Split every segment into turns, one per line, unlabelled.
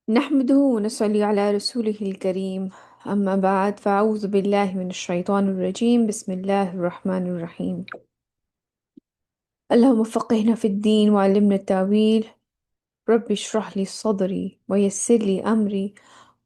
نحمده ونصلي على رسوله الكريم. أما بعد فأعوذ بالله من الشيطان الرجيم. بسم الله الرحمن الرحيم. اللهم فقهنا في الدين وعلمنا التأويل. رب اشرح لي صدري ويسر لي أمري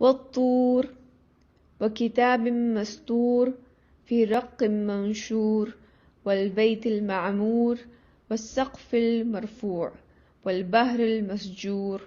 والطور وكتاب مسطور في رق منشور والبيت المعمور والسقف المرفوع والبحر المسجور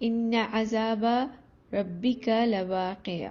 إن عذاب ربك لواقع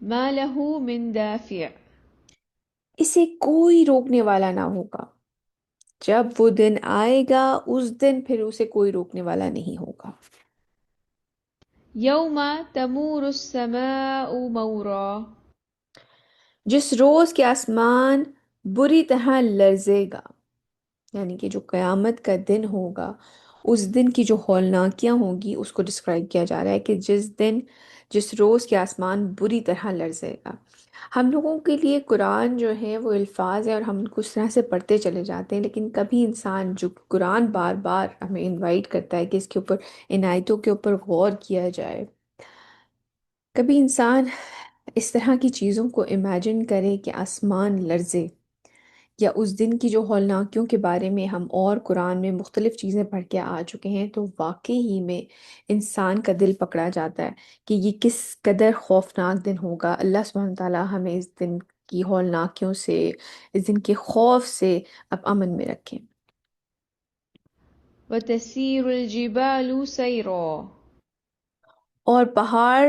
ما له من دافع
اسے کوئی روکنے والا نہ ہوگا. جب وہ دن آئے گا اس دن پھر اسے کوئی روکنے والا نہیں ہوگا.
يوم تمور السماء مورا.
جس روز کے آسمان بری طرح لرزے گا، یعنی کہ جو قیامت کا دن ہوگا، اس دن کی جو ہولناکیاں ہوں گی اس کو ڈسکرائب کیا جا رہا ہے کہ جس روز کے آسمان بری طرح لرزے گا. ہم لوگوں کے لیے قرآن جو ہے وہ الفاظ ہے اور ہم ان کو اس طرح سے پڑھتے چلے جاتے ہیں، لیکن کبھی انسان جو قرآن بار بار ہمیں انوائٹ کرتا ہے کہ اس کے اوپر، ان آیتوں کے اوپر غور کیا جائے، کبھی انسان اس طرح کی چیزوں کو امیجن کرے کہ آسمان لرزے، یا اس دن کی جو ہولناکیوں کے بارے میں ہم اور قرآن میں مختلف چیزیں پڑھ کے آ چکے ہیں، تو واقعی ہی میں انسان کا دل پکڑا جاتا ہے کہ یہ کس قدر خوفناک دن ہوگا. اللہ سبحانہ تعالیٰ ہمیں اس دن کی ہولناکیوں سے، اس دن کے خوف سے اب امن میں رکھیں.
وتسير الجبال سيرا.
اور پہاڑ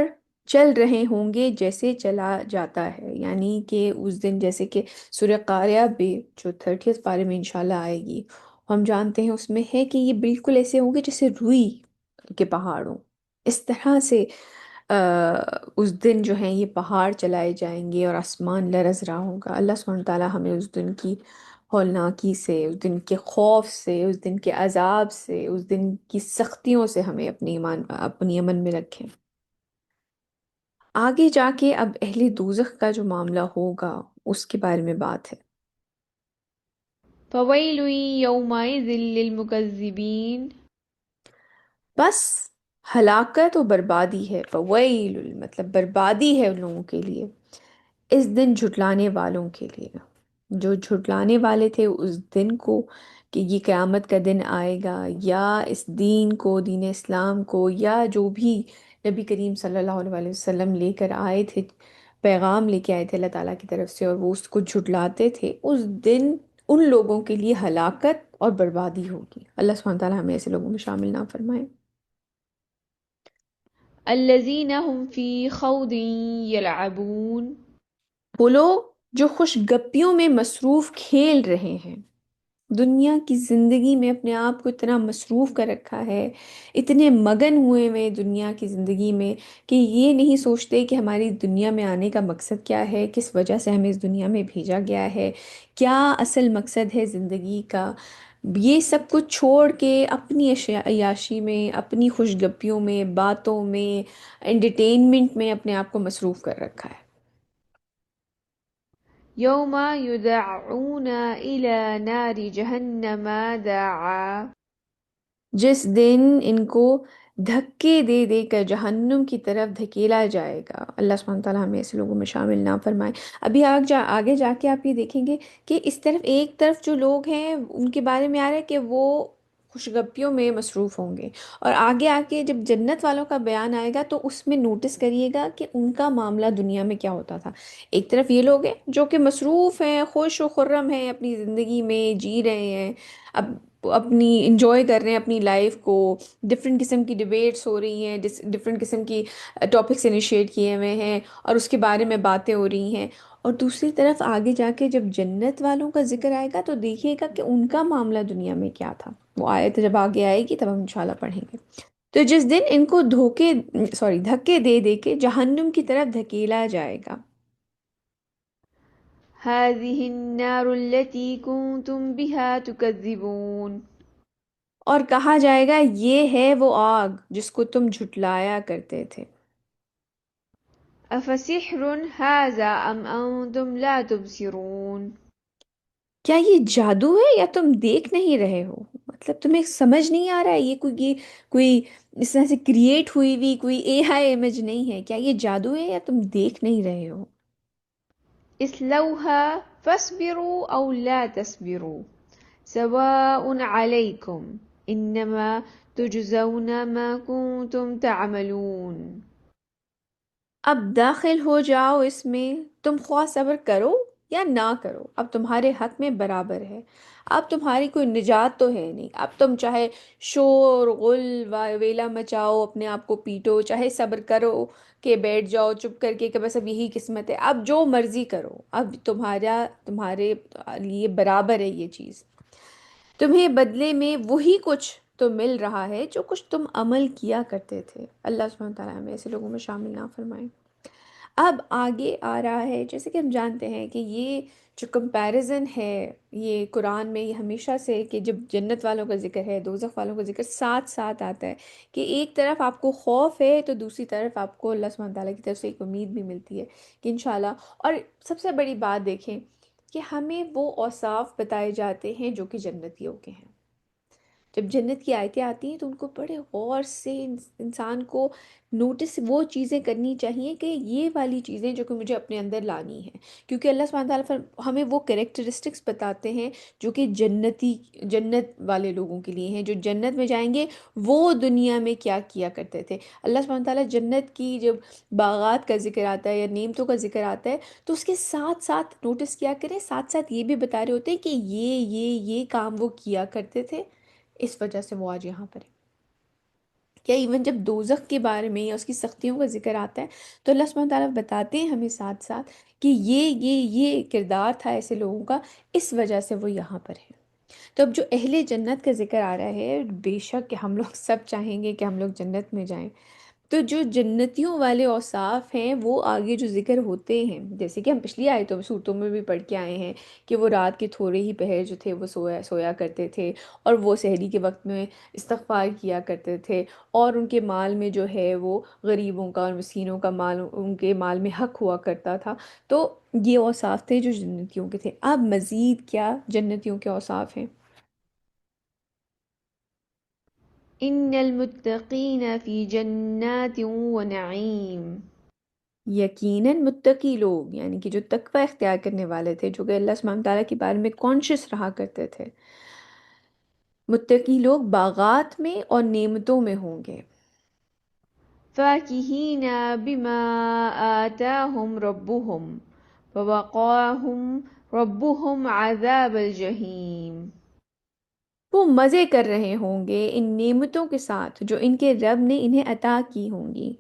چل رہے ہوں گے جیسے چلا جاتا ہے، یعنی کہ اس دن جیسے کہ سورہ قاریہ بھی جو 30 پارے میں انشاءاللہ آئے گی، ہم جانتے ہیں اس میں ہے کہ یہ بالکل ایسے ہوں گے جیسے روئی کے پہاڑ ہوں. اس طرح سے اس دن جو ہیں یہ پہاڑ چلائے جائیں گے اور آسمان لرز رہا ہوگا. اللہ سبحانہ تعالیٰ ہمیں اس دن کی ہولناکی سے، اس دن کے خوف سے، اس دن کے عذاب سے، اس دن کی سختیوں سے ہمیں اپنی امن میں رکھیں. آگے جا کے اب اہل دوزخ کا جو معاملہ ہوگا اس کے بارے میں بات ہے.
فويل يومئذ للمكذبين.
بس ہلاکت و بربادی ہے، فویل مطلب بربادی ہے ان لوگوں کے لیے، اس دن جھٹلانے والوں کے لیے، جو جھٹلانے والے تھے اس دن کو، کہ یہ قیامت کا دن آئے گا، یا اس دین کو، دین اسلام کو، یا جو بھی نبی کریم صلی اللہ علیہ وسلم لے کر آئے تھے، پیغام لے کے آئے تھے اللہ تعالیٰ کی طرف سے، اور وہ اس کو جھٹلاتے تھے، اس دن ان لوگوں کے لیے ہلاکت اور بربادی ہوگی. اللہ سبحانہ تعالیٰ ہمیں ایسے لوگوں میں شامل نہ فرمائے.
الذين هم في خوض يلعبون.
وہ لوگ جو خوش گپیوں میں مصروف کھیل رہے ہیں، دنیا کی زندگی میں اپنے آپ کو اتنا مصروف کر رکھا ہے، اتنے مگن ہوئے ہوئے دنیا کی زندگی میں کہ یہ نہیں سوچتے کہ ہماری دنیا میں آنے کا مقصد کیا ہے، کس وجہ سے ہمیں اس دنیا میں بھیجا گیا ہے، کیا اصل مقصد ہے زندگی کا. یہ سب کچھ چھوڑ کے اپنی عیاشی میں، اپنی خوش گپیوں میں، باتوں میں، انٹرٹینمنٹ میں اپنے آپ کو مصروف کر رکھا ہے.
يوم يدعون إلى نار جهنم دعا.
جس دن ان کو دھکے دے دے کر جہنم کی طرف دھکیلا جائے گا. اللہ سبحانہ تعالیٰ ہمیں ایسے لوگوں میں شامل نہ فرمائے. ابھی آگے جا کے آپ یہ دیکھیں گے کہ اس طرف ایک طرف جو لوگ ہیں ان کے بارے میں آ رہا ہے کہ وہ خوشگپیوں میں مصروف ہوں گے، اور آگے آ کے جب جنت والوں کا بیان آئے گا تو اس میں نوٹس کریے گا کہ ان کا معاملہ دنیا میں کیا ہوتا تھا. ایک طرف یہ لوگ ہیں جو کہ مصروف ہیں، خوش و خرم ہیں، اپنی زندگی میں جی رہے ہیں، اب اپنی انجوائے کر رہے ہیں اپنی لائف کو، ڈفرینٹ قسم کی ڈبیٹس ہو رہی ہیں، ڈفرینٹ قسم کی ٹاپکس انیشیٹ کیے ہوئے ہیں اور اس کے بارے میں باتیں ہو رہی ہیں. اور دوسری طرف آگے جا کے جب جنت والوں کا ذکر آئے گا تو دیکھیے گا کہ ان کا معاملہ دنیا میں کیا تھا. وہ آیت جب آگے آئے گی تب ہم انشاءاللہ پڑھیں گے. تو جس دن ان کو دھکے دے دے کے جہنم کی طرف دھکیلا جائے گا.
هذه النار التي كنتم بها تكذبون.
اور کہا جائے گا یہ ہے وہ آگ جس کو تم جھٹلایا کرتے تھے.
أفسحر هذا أم أنتم لا تبصرون.
کیا یہ جادو ہے یا تم دیکھ نہیں رہے ہو؟ مطلب تمہیں سمجھ نہیں آ رہا ہے یہ کوئی اس طرح سے کریٹ ہوئی کوئی اے آئی امیج نہیں ہے. کیا یہ جادو ہے یا تم دیکھ نہیں رہے ہو؟
اصلوها فاصبروا أو لا تصبروا سواء عليكم إنما تجزون ما كنتم تعملون.
اب داخل ہو جاؤ اس میں، تم خواہ صبر کرو یا نہ کرو، اب تمہارے حق میں برابر ہے. اب تمہاری کوئی نجات تو ہے نہیں. اب تم چاہے شور غل ویلا مچاؤ، اپنے آپ کو پیٹو، چاہے صبر کرو، کہ بیٹھ جاؤ چپ کر کے کہ بس اب یہی قسمت ہے، اب جو مرضی کرو، اب تمہارے لیے برابر ہے یہ چیز، تمہیں بدلے میں وہی کچھ تو مل رہا ہے جو کچھ تم عمل کیا کرتے تھے۔ اللہ سبحانہ تعالیٰ ہمیں ایسے لوگوں میں شامل نہ فرمائیں۔ اب آگے آ رہا ہے، جیسے کہ ہم جانتے ہیں کہ یہ جو کمپیریزن ہے یہ قرآن میں، یہ ہمیشہ سے کہ جب جنت والوں کا ذکر ہے، دوزخ والوں کا ذکر ساتھ ساتھ آتا ہے، کہ ایک طرف آپ کو خوف ہے تو دوسری طرف آپ کو اللہ سبحانہ تعالیٰ کی طرف سے ایک امید بھی ملتی ہے کہ انشاءاللہ۔ اور سب سے بڑی بات دیکھیں کہ ہمیں وہ اوصاف بتائے جاتے ہیں جو کہ جنتیوں کے ہیں۔ جب جنت کی آیتیں آتی ہیں تو ان کو بڑے غور سے انسان کو نوٹس وہ چیزیں کرنی چاہیے کہ یہ والی چیزیں جو کہ مجھے اپنے اندر لانی ہیں، کیونکہ اللہ سبحانہ تعالیٰ ہمیں وہ کریکٹرسٹکس بتاتے ہیں جو کہ جنت والے لوگوں کے لیے ہیں، جو جنت میں جائیں گے وہ دنیا میں کیا کیا کرتے تھے۔ اللہ سبحانہ تعالیٰ جنت کی جب باغات کا ذکر آتا ہے یا نعمتوں کا ذکر آتا ہے تو اس کے ساتھ ساتھ نوٹس کیا کریں، ساتھ ساتھ یہ بھی بتا رہے ہوتے ہیں کہ یہ کام وہ کیا کرتے تھے، اس وجہ سے وہ آج یہاں پر ہے۔ کیا ایون جب دوزخ کے بارے میں یا اس کی سختیوں کا ذکر آتا ہے تو اللہ سبحانہ تعالیٰ بتاتے ہیں ہمیں ساتھ ساتھ کہ یہ کردار تھا ایسے لوگوں کا، اس وجہ سے وہ یہاں پر ہے۔ تو اب جو اہل جنت کا ذکر آ رہا ہے، بے شک کہ ہم لوگ سب چاہیں گے کہ ہم لوگ جنت میں جائیں، تو جو جنتیوں والے اوصاف ہیں وہ آگے جو ذکر ہوتے ہیں، جیسے کہ ہم پچھلی آیتوں صورتوں میں بھی پڑھ کے آئے ہیں کہ وہ رات کے تھوڑے ہی پہر جو تھے وہ سویا کرتے تھے، اور وہ سحری کے وقت میں استغفار کیا کرتے تھے، اور ان کے مال میں جو ہے وہ غریبوں کا اور مسکینوں کا مال ان کے مال میں حق ہوا کرتا تھا۔ تو یہ اوصاف تھے جو جنتیوں کے تھے۔ اب مزید کیا جنتیوں کے اوصاف ہیں؟
إن المتقين في جنات ونعيم.
یقیناً متقی لوگ، یعنی کہ جو تقوی اختیار کرنے والے تھے، جو کہ اللہ سبحانہ تعالیٰ کے بارے میں کانشیس رہا کرتے تھے، متقی لوگ باغات میں اور نعمتوں میں ہوں گے۔
فاكهين بما آتاهم ربهم ووقاهم ربهم عذاب الجحيم.
وہ مزے کر رہے ہوں گے ان نعمتوں کے ساتھ جو ان کے رب نے انہیں عطا کی ہوں گی،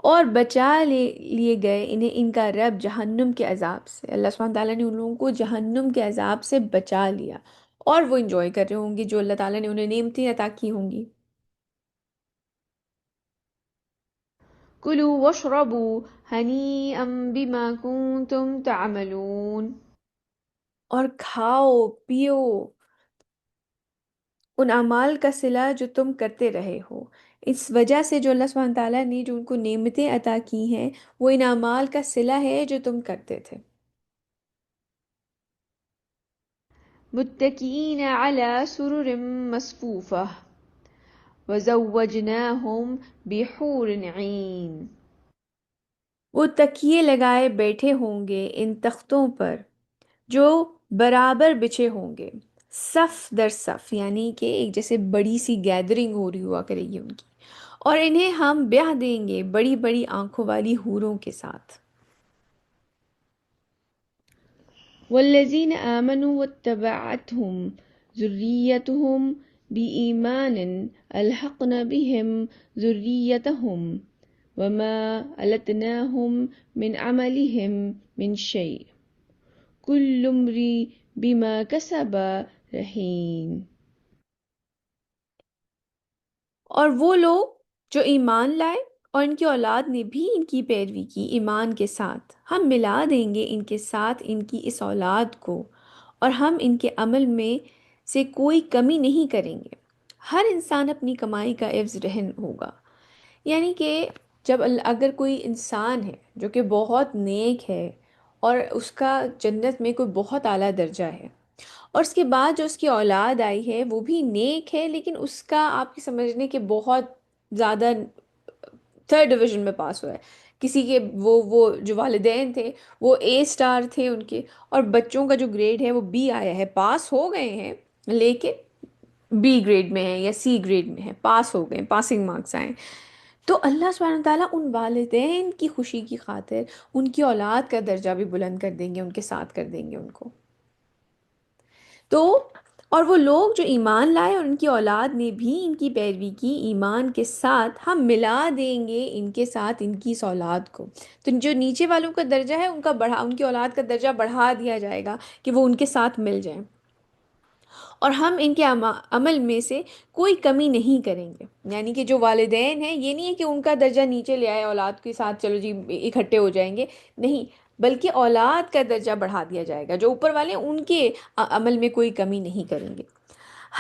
اور بچا لیے گئے انہیں ان کا رب جہنم کے عذاب سے۔ اللہ سبحانہ تعالیٰ نے ان لوگوں کو جہنم کے عذاب سے بچا لیا، اور وہ انجوائے کر رہے ہوں گے جو اللہ تعالیٰ نے انہیں نعمتیں عطا کی ہوں گی۔
كلوا واشربوا هنيئا بما كنتم تعملون.
اور کھاؤ پیو ان اعمال کا صلہ جو تم کرتے رہے ہو، اس وجہ سے جو اللہ سبحانہ تعالیٰ نے جو ان کو نعمتیں عطا کی ہیں وہ ان اعمال کا صلہ ہے جو تم کرتے تھے۔
متكئين على سرر مصفوفة وزوجناهم بحور عين.
وہ تکیے لگائے بیٹھے ہوں گے ان تختوں پر جو برابر بچھے ہوں گے، صف در صف، یعنی کہ ایک جیسے بڑی سی گیدرنگ ہو رہی ہوا کرے گی ان کی، اور انہیں ہم بیاہ دیں گے بڑی بڑی آنکھوں والی حوروں کے ساتھ۔
والذين آمنوا واتبعتهم ذريتهم بإيمان ألحقنا بهم ذريتهم وما ألتناهم من عملهم من شيء كل امرئ بما كسب رهين.
اور وہ لوگ جو ایمان لائے اور ان کی اولاد نے بھی ان کی پیروی کی ایمان کے ساتھ، ہم ملا دیں گے ان کے ساتھ ان کی اس اولاد کو، اور ہم ان کے عمل میں سے کوئی کمی نہیں کریں گے۔ ہر انسان اپنی کمائی کا عوض رہن ہوگا، یعنی کہ جب اگر کوئی انسان ہے جو کہ بہت نیک ہے اور اس کا جنت میں کوئی بہت اعلیٰ درجہ ہے، اور اس کے بعد جو اس کی اولاد آئی ہے وہ بھی نیک ہے لیکن اس کا آپ کی سمجھنے کے بہت زیادہ تھرڈ ڈویژن میں پاس ہوا ہے، کسی کے وہ جو والدین تھے وہ اے سٹار تھے ان کے، اور بچوں کا جو گریڈ ہے وہ بی آیا ہے، پاس ہو گئے ہیں لیکن بی گریڈ میں ہیں یا سی گریڈ میں ہیں، پاس ہو گئے، پاسنگ مارکس آئے، تو اللہ سبحانہ تعالیٰ ان والدین کی خوشی کی خاطر ان کی اولاد کا درجہ بھی بلند کر دیں گے، ان کے ساتھ کر دیں گے ان کو۔ تو اور وہ لوگ جو ایمان لائے اور ان کی اولاد نے بھی ان کی پیروی کی ایمان کے ساتھ، ہم ملا دیں گے ان کے ساتھ ان کی اس اولاد کو۔ تو جو نیچے والوں کا درجہ ہے ان کا بڑھا، ان کی اولاد کا درجہ بڑھا دیا جائے گا کہ وہ ان کے ساتھ مل جائیں، اور ہم ان کے عمل میں سے کوئی کمی نہیں کریں گے۔ یعنی کہ جو والدین ہیں، یہ نہیں ہے کہ ان کا درجہ نیچے لے آئے اولاد کے ساتھ، چلو جی اکٹھے ہو جائیں گے، نہیں، بلکہ اولاد کا درجہ بڑھا دیا جائے گا، جو اوپر والے ہیں ان کے عمل میں کوئی کمی نہیں کریں گے۔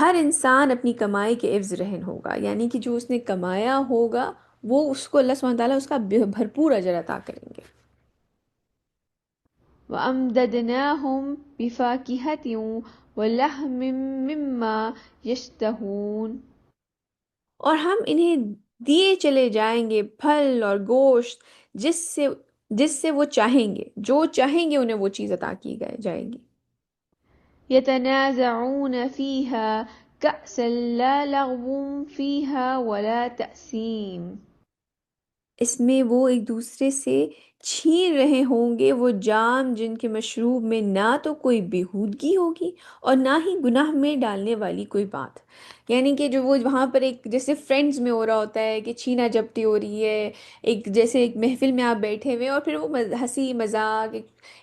ہر انسان اپنی کمائی کے عوض رہن ہوگا، یعنی کہ جو اس نے کمایا ہوگا وہ اس کو اللہ سبحانہ تعالیٰ اس کا بھرپور اجر عطا کریں گے۔
وأمددناهم بفاكهة ولحم مما يشتهون.
اور ہم انہیں دیے چلے جائیں گے پھل اور گوشت، جس سے وہ چاہیں گے، جو چاہیں گے انہیں وہ چیز عطا کی جائے گی۔
يتنازعون فيها كأسا لا لغو فيها ولا تأثيم.
اس میں وہ ایک دوسرے سے چھین رہے ہوں گے وہ جام جن کے مشروب میں نہ تو کوئی بیہودگی ہوگی اور نہ ہی گناہ میں ڈالنے والی کوئی بات۔ یعنی کہ جو وہ وہاں پر ایک جیسے فرینڈز میں ہو رہا ہوتا ہے کہ چھینا جپٹی ہو رہی ہے، ایک جیسے ایک محفل میں آپ بیٹھے ہوئے ہیں اور پھر وہ ہنسی مذاق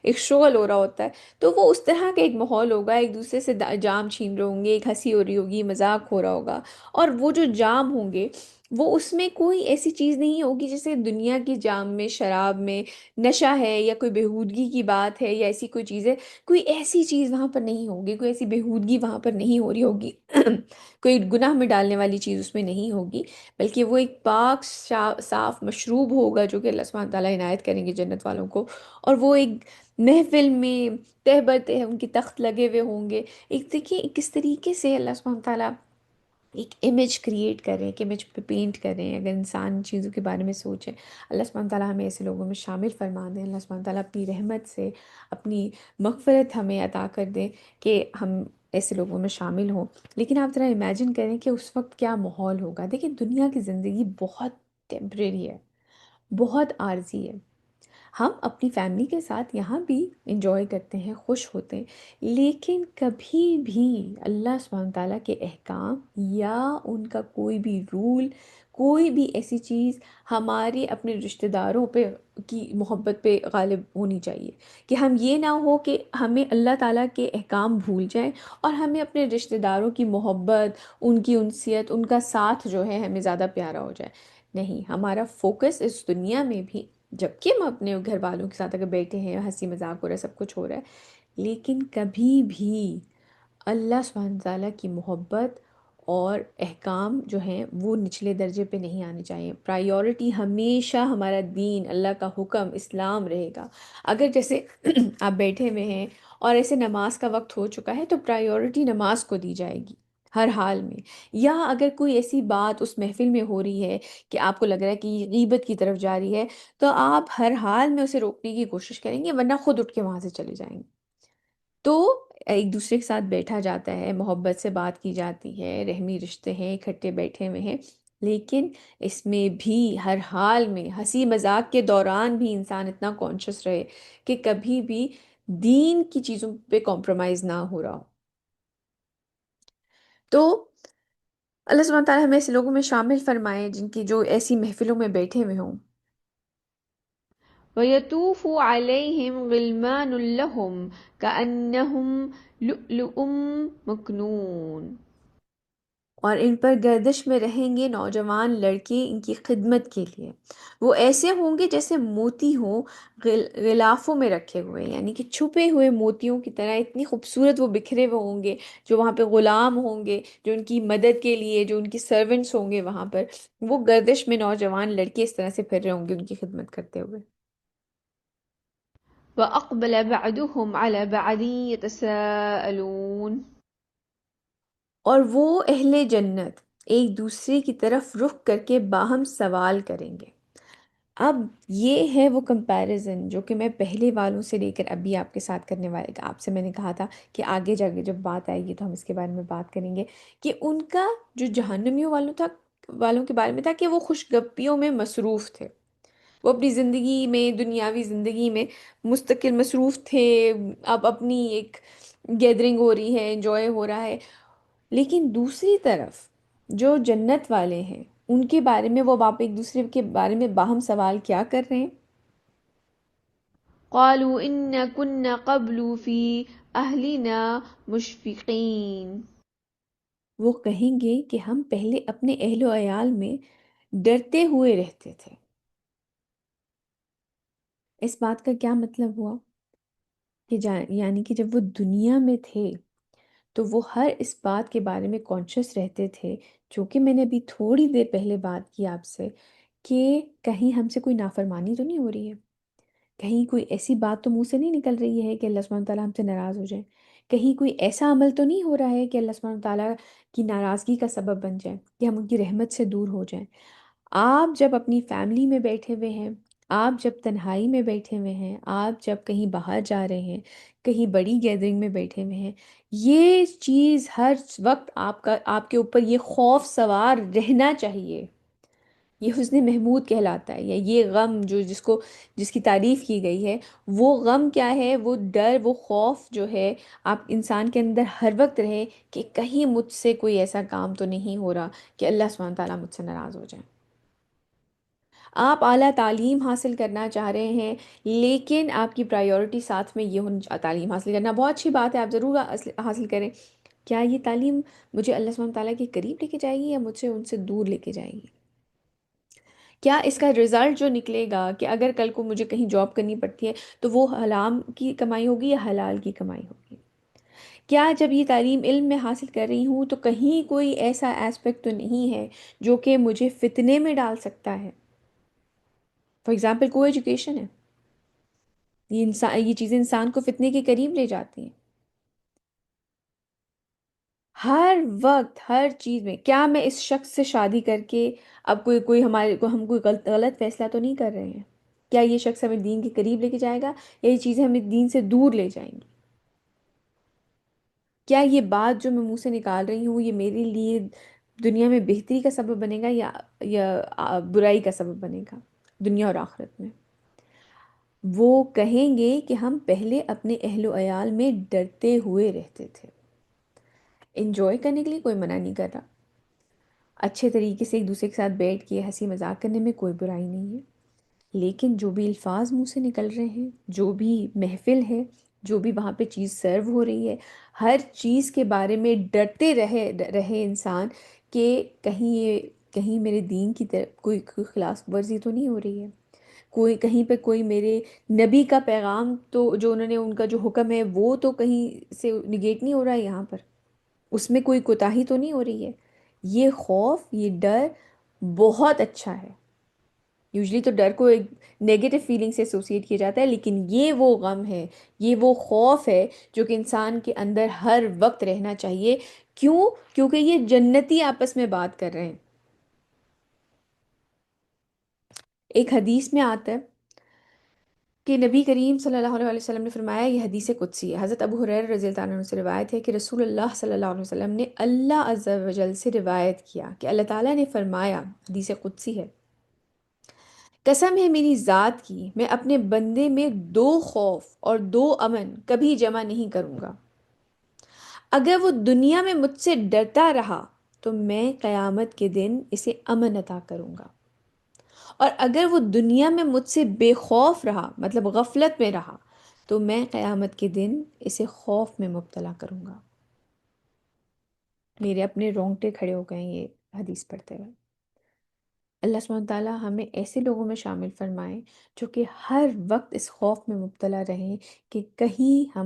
ایک شغل ہو رہا ہوتا ہے، تو وہ اس طرح کا ایک ماحول ہوگا، ایک دوسرے سے جام چھین رہے ہوں گے، ایک ہنسی ہو رہی ہوگی، مذاق ہو رہا ہوگا، اور وہ جو جام ہوں گے وہ اس میں کوئی ایسی چیز نہیں ہوگی جیسے دنیا کی جام میں شراب میں نشہ ہے یا کوئی بےہودگی کی بات ہے یا ایسی کوئی چیز ہے، کوئی ایسی چیز وہاں پر نہیں ہوگی، کوئی ایسی بےہودگی وہاں پر نہیں ہو رہی ہوگی کوئی گناہ میں ڈالنے والی چیز اس میں نہیں ہوگی، بلکہ وہ ایک پاک صاف مشروب ہوگا جو کہ اللہ سبحانہ تعالیٰ عنایت کریں گے جنت والوں کو، اور وہ ایک محفل میں تہ بتہ ان کے تخت لگے ہوئے ہوں گے۔ ایک دیکھیے کس طریقے سے اللہ سبحانہ تعالیٰ ایک امیج کریٹ کر رہے ہیں، ایک امیج پہ پینٹ کر رہے ہیں، اگر انسان چیزوں کے بارے میں سوچیں۔ اللہ سبحانہ تعالیٰ ہمیں ایسے لوگوں میں شامل فرما دیں، اللہ سبحانہ تعالیٰ اپنی رحمت سے اپنی مغفرت ہمیں عطا کر دیں کہ ہم ایسے لوگوں میں شامل ہوں۔ لیکن آپ ذرا امیجن کریں کہ اس وقت کیا ماحول ہوگا۔ دیکھیں دنیا کی زندگی بہت ٹیمپریری ہے، بہت عارضی ہے۔ ہم اپنی فیملی کے ساتھ یہاں بھی انجوائے کرتے ہیں، خوش ہوتے ہیں، لیکن کبھی بھی اللہ سبحانہ تعالیٰ کے احکام یا ان کا کوئی بھی رول، کوئی بھی ایسی چیز ہمارے اپنے رشتہ داروں پہ کی محبت پہ غالب ہونی چاہیے، کہ ہم یہ نہ ہو کہ ہمیں اللہ تعالیٰ کے احکام بھول جائیں اور ہمیں اپنے رشتہ داروں کی محبت، ان کی انسیت، ان کا ساتھ جو ہے ہمیں زیادہ پیارا ہو جائے۔ نہیں، ہمارا فوکس اس دنیا میں بھی، جبکہ ہم اپنے گھر والوں کے ساتھ اگر بیٹھے ہیں، ہنسی مذاق ہو رہا ہے، سب کچھ ہو رہا ہے، لیکن کبھی بھی اللہ سبحانہ تعالیٰ کی محبت اور احکام جو ہیں وہ نچلے درجے پہ نہیں آنے چاہیے۔ پرائیورٹی ہمیشہ ہمارا دین، اللہ کا حکم، اسلام رہے گا۔ اگر جیسے آپ بیٹھے ہوئے ہیں اور ایسے نماز کا وقت ہو چکا ہے تو پرائیورٹی نماز کو دی جائے گی ہر حال میں۔ یا اگر کوئی ایسی بات اس محفل میں ہو رہی ہے کہ آپ کو لگ رہا ہے کہ یہ غیبت کی طرف جا رہی ہے، تو آپ ہر حال میں اسے روکنے کی کوشش کریں گے، ورنہ خود اٹھ کے وہاں سے چلے جائیں گے۔ تو ایک دوسرے کے ساتھ بیٹھا جاتا ہے، محبت سے بات کی جاتی ہے، رحمی رشتے ہیں، اکٹھے بیٹھے ہوئے ہیں، لیکن اس میں بھی ہر حال میں ہنسی مذاق کے دوران بھی انسان اتنا کانشیس رہے کہ کبھی بھی دین کی چیزوں پہ کمپرومائز نہ ہو رہا ہو۔ تو اللہ سبحانہ تعالیٰ ہمیں ایسے لوگوں میں شامل فرمائے جن کی جو ایسی محفلوں میں بیٹھے ہوئے ہوں۔
ويطوف عليهم غلمان لهم كأنهم لؤلؤ مكنون.
اور ان پر گردش میں رہیں گے نوجوان لڑکے ان کی خدمت کے لیے، وہ ایسے ہوں گے جیسے موتی ہوں، غلافوں میں رکھے ہوئے، یعنی کہ چھپے ہوئے موتیوں کی طرح اتنی خوبصورت وہ بکھرے ہوئے ہوں گے، جو وہاں پہ غلام ہوں گے، جو ان کی مدد کے لیے، جو ان کی سرونٹس ہوں گے وہاں پر، وہ گردش میں نوجوان لڑکے اس طرح سے پھر رہے ہوں گے ان کی خدمت کرتے ہوئے۔
وأقبل بعضهم على بعض يتساءلون.
اور وہ اہل جنت ایک دوسرے کی طرف رخ کر کے باہم سوال کریں گے۔ اب یہ ہے وہ کمپیریزن جو کہ میں پہلے والوں سے لے کر ابھی آپ کے ساتھ کرنے والے کا، آپ سے میں نے کہا تھا کہ آگے جا کے جب بات آئے گی تو ہم اس کے بارے میں بات کریں گے، کہ ان کا جو جہنمیوں والوں کے بارے میں تھا کہ وہ خوش گپیوں میں مصروف تھے، وہ اپنی زندگی میں، دنیاوی زندگی میں مستقل مصروف تھے، اب اپنی ایک گیدرنگ ہو رہی ہے، انجوائے ہو رہا ہے۔ لیکن دوسری طرف جو جنت والے ہیں، ان کے بارے میں وہ باپ ایک دوسرے کے بارے میں باہم سوال کیا کر رہے ہیں؟
قالوا إنا كنا قبل في أهلنا مشفقين.
وہ کہیں گے کہ ہم پہلے اپنے اہل و عیال میں ڈرتے ہوئے رہتے تھے۔ اس بات کا کیا مطلب ہوا کہ یعنی کہ جب وہ دنیا میں تھے تو وہ ہر اس بات کے بارے میں کانشیس رہتے تھے، جو کہ میں نے ابھی تھوڑی دیر پہلے بات کی آپ سے، کہ کہیں ہم سے کوئی نافرمانی تو نہیں ہو رہی ہے، کہیں کوئی ایسی بات تو منہ سے نہیں نکل رہی ہے کہ اللہ سبحانہ تعالیٰ ہم سے ناراض ہو جائے، کہیں کوئی ایسا عمل تو نہیں ہو رہا ہے کہ اللہ سبحانہ تعالیٰ کی ناراضگی کا سبب بن جائے، کہ ہم ان کی رحمت سے دور ہو جائیں۔ آپ جب اپنی فیملی میں بیٹھے ہوئے ہیں، آپ جب تنہائی میں بیٹھے ہوئے ہیں، آپ جب کہیں باہر جا رہے ہیں، کہیں بڑی گیدرنگ میں بیٹھے ہوئے ہیں، یہ چیز ہر وقت آپ کے اوپر یہ خوف سوار رہنا چاہیے۔ یہ حسن محمود کہلاتا ہے، یا یہ غم جو جس کی تعریف کی گئی ہے، وہ غم کیا ہے؟ وہ ڈر، وہ خوف جو ہے آپ انسان کے اندر ہر وقت رہے کہ کہیں مجھ سے کوئی ایسا کام تو نہیں ہو رہا کہ اللہ سبحانہ تعالیٰ مجھ سے ناراض ہو جائے۔ آپ اعلیٰ تعلیم حاصل کرنا چاہ رہے ہیں، لیکن آپ کی پرائیورٹی ساتھ میں یہ تعلیم حاصل کرنا بہت اچھی بات ہے، آپ ضرور حاصل کریں۔ کیا یہ تعلیم مجھے اللہ سبحانہ تعالیٰ کے قریب لے کے جائے گی یا مجھ سے ان سے دور لے کے جائے گی؟ کیا اس کا رزلٹ جو نکلے گا کہ اگر کل کو مجھے کہیں جاب کرنی پڑتی ہے تو وہ حرام کی کمائی ہوگی یا حلال کی کمائی ہوگی؟ کیا جب یہ تعلیم علم میں حاصل کر رہی ہوں تو کہیں کوئی ایسا ایسپیکٹ تو نہیں ہے جو کہ مجھے فتنے میں ڈال سکتا ہے؟ فار ایگزامپل کو ایجوکیشن ہے، یہ چیزیں انسان کو فتنے کے قریب لے جاتی ہیں۔ ہر وقت ہر چیز میں کیا میں اس شخص سے شادی کر کے اب ہم کوئی غلط فیصلہ تو نہیں کر رہے ہیں؟ کیا یہ شخص ہمیں دین کے قریب لے کے جائے گا یا یہ چیزیں ہمیں دین سے دور لے جائیں گی؟ کیا یہ بات جو میں منہ سے نکال رہی ہوں یہ میرے لیے دنیا میں بہتری کا سبب بنے گا یا برائی کا سبب بنے گا دنیا اور آخرت میں؟ وہ کہیں گے کہ ہم پہلے اپنے اہل و عیال میں ڈرتے ہوئے رہتے تھے۔ انجوائے کرنے کے لیے کوئی منع نہیں کر رہا، اچھے طریقے سے ایک دوسرے کے ساتھ بیٹھ کے ہنسی مذاق کرنے میں کوئی برائی نہیں ہے، لیکن جو بھی الفاظ منہ سے نکل رہے ہیں، جو بھی محفل ہے، جو بھی وہاں پہ چیز سرو ہو رہی ہے، ہر چیز کے بارے میں ڈرتے رہے انسان کہ کہیں میرے دین کی طرف کوئی خلاف ورزی تو نہیں ہو رہی ہے، کوئی کہیں پہ کوئی میرے نبی کا پیغام تو جو انہوں نے ان کا جو حکم ہے وہ تو کہیں سے نگیٹ نہیں ہو رہا ہے یہاں پر، اس میں کوئی کوتاہی تو نہیں ہو رہی ہے۔ یہ خوف، یہ ڈر بہت اچھا ہے۔ یوزلی تو ڈر کو ایک نیگیٹو فیلنگ سے ایسوسیٹ کیا جاتا ہے، لیکن یہ وہ غم ہے، یہ وہ خوف ہے جو کہ انسان کے اندر ہر وقت رہنا چاہیے۔ کیوں؟ کیونکہ یہ جنتی آپس میں بات کر رہے ہیں۔ ایک حدیث میں آتا ہے کہ نبی کریم صلی اللہ علیہ وسلم نے فرمایا، یہ حدیث قدسی ہے، حضرت ابو ہریرہ رضی اللہ عنہ سے روایت ہے کہ رسول اللہ صلی اللہ علیہ وسلم نے اللہ عز و جل سے روایت کیا کہ اللہ تعالیٰ نے فرمایا، حدیث قدسی ہے، قسم ہے میری ذات کی، میں اپنے بندے میں دو خوف اور دو امن کبھی جمع نہیں کروں گا۔ اگر وہ دنیا میں مجھ سے ڈرتا رہا تو میں قیامت کے دن اسے امن عطا کروں گا، اور اگر وہ دنیا میں مجھ سے بے خوف رہا، مطلب غفلت میں رہا، تو میں قیامت کے دن اسے خوف میں مبتلا کروں گا۔ میرے اپنے رونگٹے کھڑے ہو گئے ہیں یہ حدیث پڑھتے ہوئے۔ اللہ سبحانہ تعالیٰ ہمیں ایسے لوگوں میں شامل فرمائے جو کہ ہر وقت اس خوف میں مبتلا رہیں کہ کہیں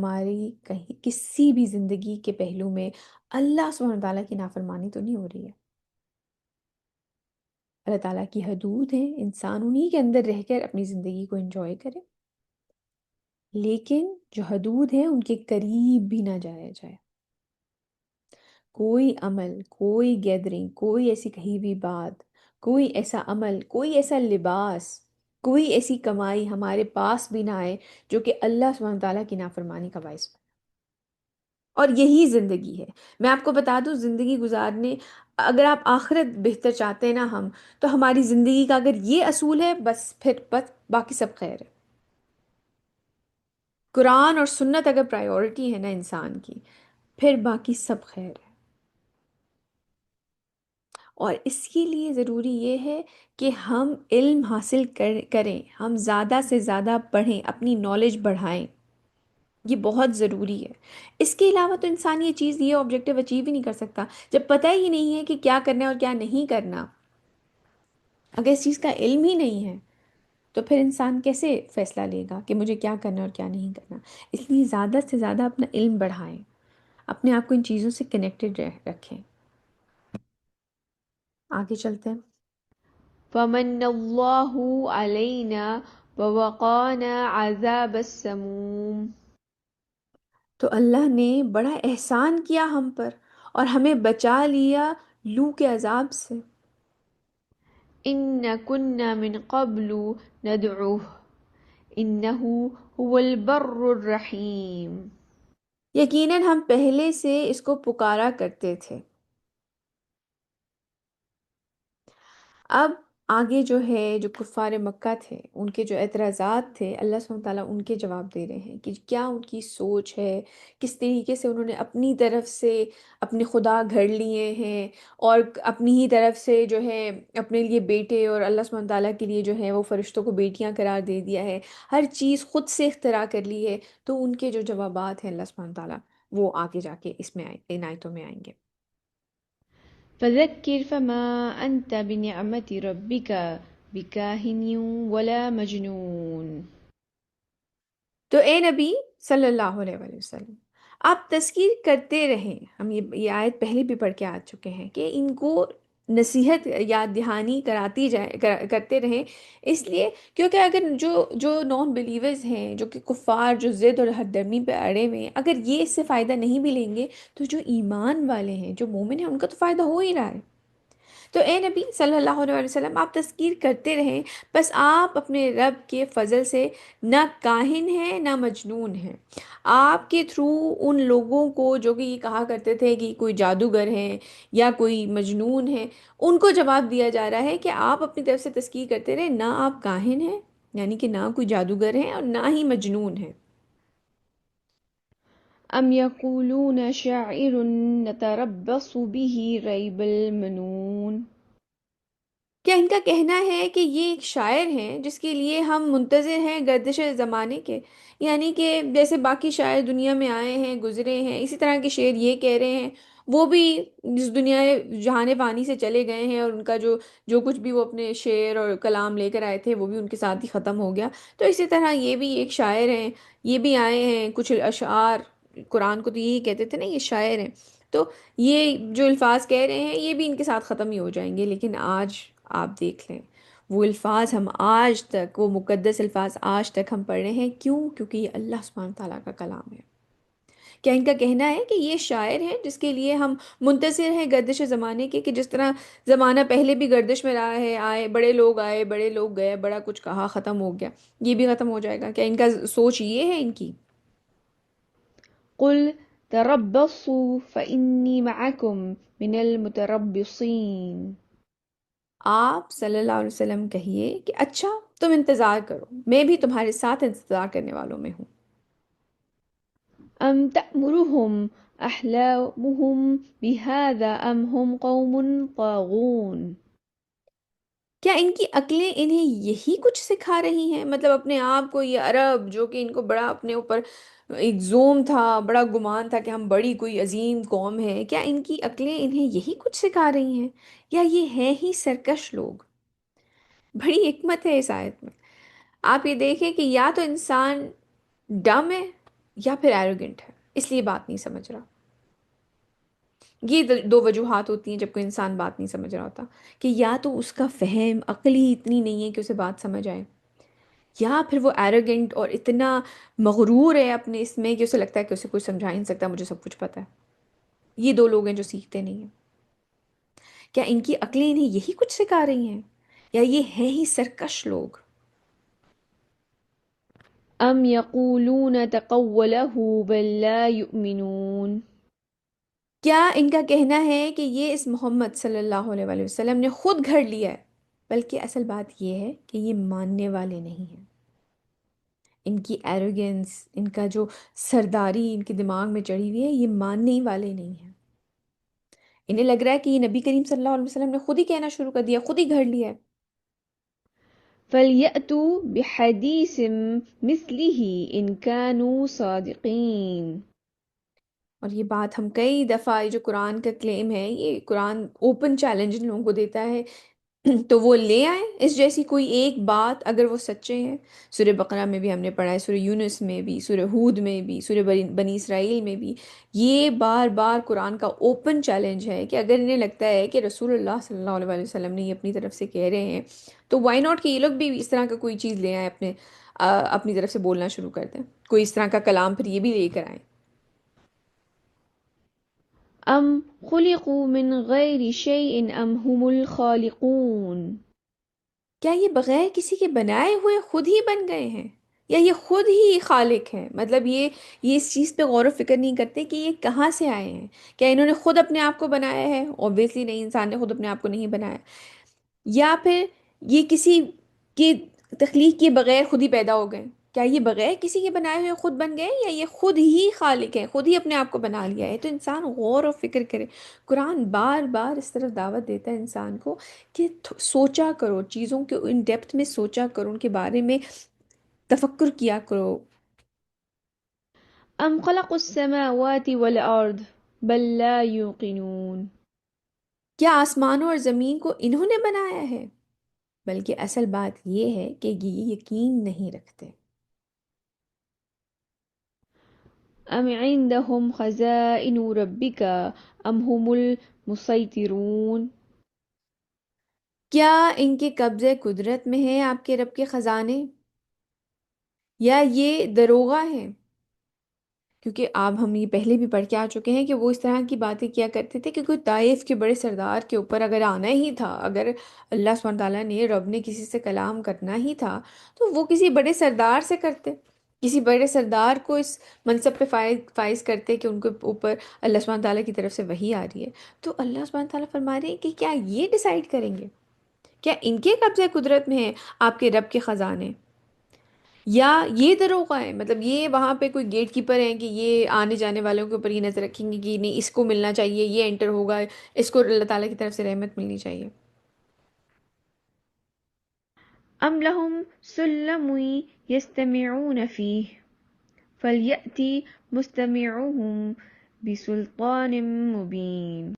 کسی بھی زندگی کے پہلو میں اللہ سبحانہ تعالیٰ کی نافرمانی تو نہیں ہو رہی ہے۔ اللہ تعالیٰ کی حدود ہیں، انسان انہی کے اندر رہ کر اپنی زندگی کو انجوائے کرے، لیکن جو حدود ہیں ان کے قریب بھی نہ جایا جائے۔ کوئی عمل، کوئی گیدرنگ، کوئی ایسی کہی ہوئی بات، کوئی ایسا عمل، کوئی ایسا لباس، کوئی ایسی کمائی ہمارے پاس بھی نہ آئے جو کہ اللہ سبحانہ تعالیٰ کی نافرمانی کا باعث بنے۔ اور یہی زندگی ہے. میں آپ کو بتا دوں زندگی گزارنے، اگر آپ آخرت بہتر چاہتے ہیں نا ہم، تو ہماری زندگی کا اگر یہ اصول ہے بس، پھر بس باقی سب خیر ہے. قرآن اور سنت اگر پرائیورٹی ہے نا انسان کی، پھر باقی سب خیر ہے. اور اس کے لیے ضروری یہ ہے کہ ہم علم حاصل کریں، ہم زیادہ سے زیادہ پڑھیں، اپنی نالج بڑھائیں. یہ بہت ضروری ہے. اس کے علاوہ تو انسان یہ چیز، یہ آبجیکٹیو اچیو ہی نہیں کر سکتا جب پتہ ہی نہیں ہے کہ کیا کرنا ہے اور کیا نہیں کرنا. اگر اس چیز کا علم ہی نہیں ہے تو پھر انسان کیسے فیصلہ لے گا کہ مجھے کیا کرنا اور کیا نہیں کرنا. اس لیے زیادہ سے زیادہ اپنا علم بڑھائیں، اپنے آپ کو ان چیزوں سے کنیکٹڈ رکھیں. آگے چلتے ہیں.
فمن الله علينا ووقانا عذاب السموم.
تو اللہ نے بڑا احسان کیا ہم پر اور ہمیں بچا لیا لو کے عذاب سے.
إن كنا من قبل ندعوه إنه هو البر الرحيم.
یقیناً ہم پہلے سے اس کو پکارا کرتے تھے. اب آگے جو ہے، جو کفار مکہ تھے ان کے جو اعتراضات تھے، اللہ سبحانہ تعالیٰ ان کے جواب دے رہے ہیں کہ کیا ان کی سوچ ہے، کس طریقے سے انہوں نے اپنی طرف سے اپنے خدا گھڑ لیے ہیں، اور اپنی ہی طرف سے جو ہے اپنے لیے بیٹے، اور اللہ سبحانہ تعالیٰ کے لیے جو ہے وہ فرشتوں کو بیٹیاں قرار دے دیا ہے، ہر چیز خود سے اختراع کر لی ہے. تو ان کے جو جوابات ہیں اللہ سبحانہ تعالیٰ، وہ آگے جا کے اس میں ان آیتوں میں آئیں گے.
فذكر فما أنت بنعمة ربك بكاهن ولا مجنون.
تو اے نبی صلی اللہ علیہ وآلہ وسلم، آپ تذکیر کرتے رہیں. ہم یہ آیت پہلے بھی پڑھ کے آ چکے ہیں کہ ان کو نصیحت یاد دہانی کراتی جائے، کرتے رہیں. اس لیے کیونکہ اگر جو نان بلیورز ہیں، جو کہ کفار، جو ضد اور حد درمی پہ اڑے ہوئے ہیں، اگر یہ اس سے فائدہ نہیں بھی لیں گے تو جو ایمان والے ہیں، جو مومن ہیں، ان کا تو فائدہ ہو ہی رہا ہے. تو اے نبی صلی اللہ علیہ وسلم، آپ تذکیر کرتے رہیں. بس آپ اپنے رب کے فضل سے نہ کاہن ہیں نہ مجنون ہیں. آپ کے تھرو ان لوگوں کو جو کہ یہ کہا کرتے تھے کہ کوئی جادوگر ہیں یا کوئی مجنون ہے، ان کو جواب دیا جا رہا ہے کہ آپ اپنی طرف سے تذکیر کرتے رہیں. نہ آپ کاہن ہیں، یعنی کہ نہ کوئی جادوگر ہیں، اور نہ ہی مجنون ہیں.
أم يقولون شاعر نتربص به ريب المنون.
کیا ان کا کہنا ہے کہ یہ ایک شاعر ہیں جس کے لیے ہم منتظر ہیں گردش زمانے کے؟ یعنی کہ جیسے باقی شاعر دنیا میں آئے ہیں، گزرے ہیں، اسی طرح کے شعر یہ کہہ رہے ہیں. وہ بھی اس دنیا جہان فانی سے چلے گئے ہیں، اور ان کا جو کچھ بھی وہ اپنے شعر اور کلام لے کر آئے تھے وہ بھی ان کے ساتھ ہی ختم ہو گیا. تو اسی طرح یہ بھی ایک شاعر ہیں، یہ بھی آئے ہیں کچھ اشعار. قرآن کو تو یہی کہتے تھے نا، یہ شاعر ہیں. تو یہ جو الفاظ کہہ رہے ہیں یہ بھی ان کے ساتھ ختم ہی ہو جائیں گے. لیکن آج آپ دیکھ لیں، وہ الفاظ ہم آج تک، وہ مقدس الفاظ آج تک ہم پڑھ رہے ہیں. کیوں؟ کیونکہ یہ اللہ سبحانہ تعالیٰ کا کلام ہے. کیا ان کا کہنا ہے کہ یہ شاعر ہیں جس کے لیے ہم منتظر ہیں گردش زمانے کے، کہ جس طرح زمانہ پہلے بھی گردش میں رہا ہے، آئے بڑے لوگ، آئے بڑے لوگ گئے، بڑا کچھ کہا، ختم ہو گیا، یہ بھی ختم ہو جائے گا؟ کیا ان کا سوچ یہ ہے ان کی؟
قل تربصوا فإني معكم من المتربصين.
آپ صلی اللہ علیہ وسلم کہیے کہ اچھا تم انتظار کرو، میں بھی تمہارے ساتھ انتظار کرنے والوں میں ہوں.
أم تأمرهم أحلامهم بهذا أم هم قوم طاغون.
کیا ان کی عقلیں انہیں یہی کچھ سکھا رہی ہیں؟ مطلب اپنے آپ کو یہ عرب جو کہ ان کو بڑا اپنے اوپر ایک زوم تھا، بڑا گمان تھا کہ ہم بڑی کوئی عظیم قوم ہے، کیا ان کی عقلیں انہیں یہی کچھ سکھا رہی ہیں؟ یا یہ ہیں ہی سرکش لوگ؟ بڑی حکمت ہے اس آیت میں. آپ یہ دیکھیں کہ یا تو انسان ڈم ہے یا پھر ایروگنٹ ہے، اس لیے بات نہیں سمجھ رہا. یہ دو وجوہات ہوتی ہیں جب کوئی انسان بات نہیں سمجھ رہا ہوتا، کہ یا تو اس کا فہم عقلی اتنی نہیں ہے کہ اسے بات سمجھ آئے، یا پھر وہ ایروگنٹ اور اتنا مغرور ہے اپنے اس میں کہ اسے لگتا ہے کہ اسے کوئی سمجھا ہی نہیں سکتا، مجھے سب کچھ پتہ ہے. یہ دو لوگ ہیں جو سیکھتے نہیں ہیں. کیا ان کی عقلیں انہیں یہی کچھ سکھا رہی ہیں، یا یہ ہیں ہی سرکش لوگ؟
أم يقولون تقوله بل لا يؤمنون.
کیا ان کا کہنا ہے کہ یہ اس محمد صلی اللہ علیہ وآلہ وسلم نے خود گھڑ لیا ہے، بلکہ اصل بات یہ ہے کہ یہ ماننے والے نہیں ہیں۔ ان کی ایروگنس، ان کا جو سرداری ان کے دماغ میں چڑھی ہوئی ہے، یہ ماننے ہی والے نہیں ہیں۔ انہیں لگ رہا ہے کہ یہ نبی کریم صلی اللہ علیہ وسلم نے خود ہی کہنا شروع کر دیا، خود ہی گھڑ لیا ہے۔
فَلْيَأْتُوا بِحَدِيثٍ مِثْلِهِ إِنْ كَانُوا صَادِقِينَ.
اور یہ بات ہم کئی دفعہ، یہ جو قرآن کا کلیم ہے، یہ قرآن اوپن چیلنج ان لوگوں کو دیتا ہے، تو وہ لے آئیں اس جیسی کوئی ایک بات اگر وہ سچے ہیں۔ سورہ بقرہ میں بھی ہم نے پڑھا ہے، سورہ یونس میں بھی، سورہ ہود میں بھی، سورہ بنی اسرائیل میں بھی، یہ بار بار قرآن کا اوپن چیلنج ہے کہ اگر انہیں لگتا ہے کہ رسول اللہ صلی اللہ علیہ وسلم نے یہ اپنی طرف سے کہہ رہے ہیں، تو وائی ناٹ کہ یہ لوگ بھی اس طرح کا کوئی چیز لے آئیں، اپنی طرف سے بولنا شروع کر دیں، کوئی اس طرح کا کلام پھر یہ بھی لے کر آئیں۔
أَمْ خُلِقُوا مِنْ غَيْرِ شَيْءٍ أَمْ هُمُ الْخَالِقُونَ.
کیا یہ بغیر کسی کے بنائے ہوئے خود ہی بن گئے ہیں، یا یہ خود ہی خالق ہیں؟ مطلب یہ اس چیز پہ غور و فکر نہیں کرتے کہ یہ کہاں سے آئے ہیں۔ کیا انہوں نے خود اپنے آپ کو بنایا ہے؟ اوبویسلی نہیں، انسان نے خود اپنے آپ کو نہیں بنایا۔ یا پھر یہ کسی کی تخلیق کے بغیر خود ہی پیدا ہو گئے؟ کیا یہ بغیر کسی کے بنائے ہوئے خود بن گئے، یا یہ خود ہی خالق ہیں، خود ہی اپنے آپ کو بنا لیا ہے؟ تو انسان غور و فکر کرے۔ قرآن بار بار اس طرف دعوت دیتا ہے انسان کو کہ سوچا کرو، چیزوں کے ان ڈیپتھ میں سوچا کرو، ان کے بارے میں تفکر کیا کرو۔
أَمْ خَلَقُوا السَّمَاوَاتِ وَالْأَرْضَ بَل لَا يُوقِنُونَ.
کیا آسمانوں اور زمین کو انہوں نے بنایا ہے؟ بلکہ اصل بات یہ ہے کہ یہ یقین نہیں رکھتے۔
أَمْ عِندَهُمْ خَزَائِنُ رَبِّكَ أَمْ هُمُ الْمُصَيْطِرُونَ.
کیا ان کے قبضے قدرت میں ہیں آپ کے رب کے خزانے، یا یہ دروغہ ہیں؟ کیونکہ اب ہم یہ پہلے بھی پڑھ کے آ چکے ہیں کہ وہ اس طرح کی باتیں کیا کرتے تھے کہ کوئی طائف کے بڑے سردار کے اوپر اگر آنا ہی تھا، اگر اللہ سبحانہ تعالیٰ نے، رب نے کسی سے کلام کرنا ہی تھا، تو وہ کسی بڑے سردار سے کرتے، کسی بڑے سردار کو اس منصب پہ فائز کرتے کہ ان کے اوپر اللہ سبحانہ تعالیٰ کی طرف سے وحی آ رہی ہے۔ تو اللہ سبحانہ تعالیٰ فرما رہے ہیں کہ کیا یہ ڈیسائیڈ کریں گے؟ کیا ان کے قبضے قدرت میں ہیں آپ کے رب کے خزانے، یا یہ دروغہ ہے؟ مطلب یہ وہاں پہ کوئی گیٹ کیپر ہیں کہ یہ آنے جانے والوں کے اوپر یہ نظر رکھیں گے کہ نہیں، اس کو ملنا چاہیے، یہ انٹر ہوگا، اس کو اللہ تعالیٰ کی طرف سے رحمت ملنی چاہیے۔
أَمْ لَهُمْ سُلَّمٌ يَسْتَمِعُونَ فِيهِ فَلْيَأْتِ مُسْتَمِعُهُم بِسُلْطَانٍ مُبِينٍ.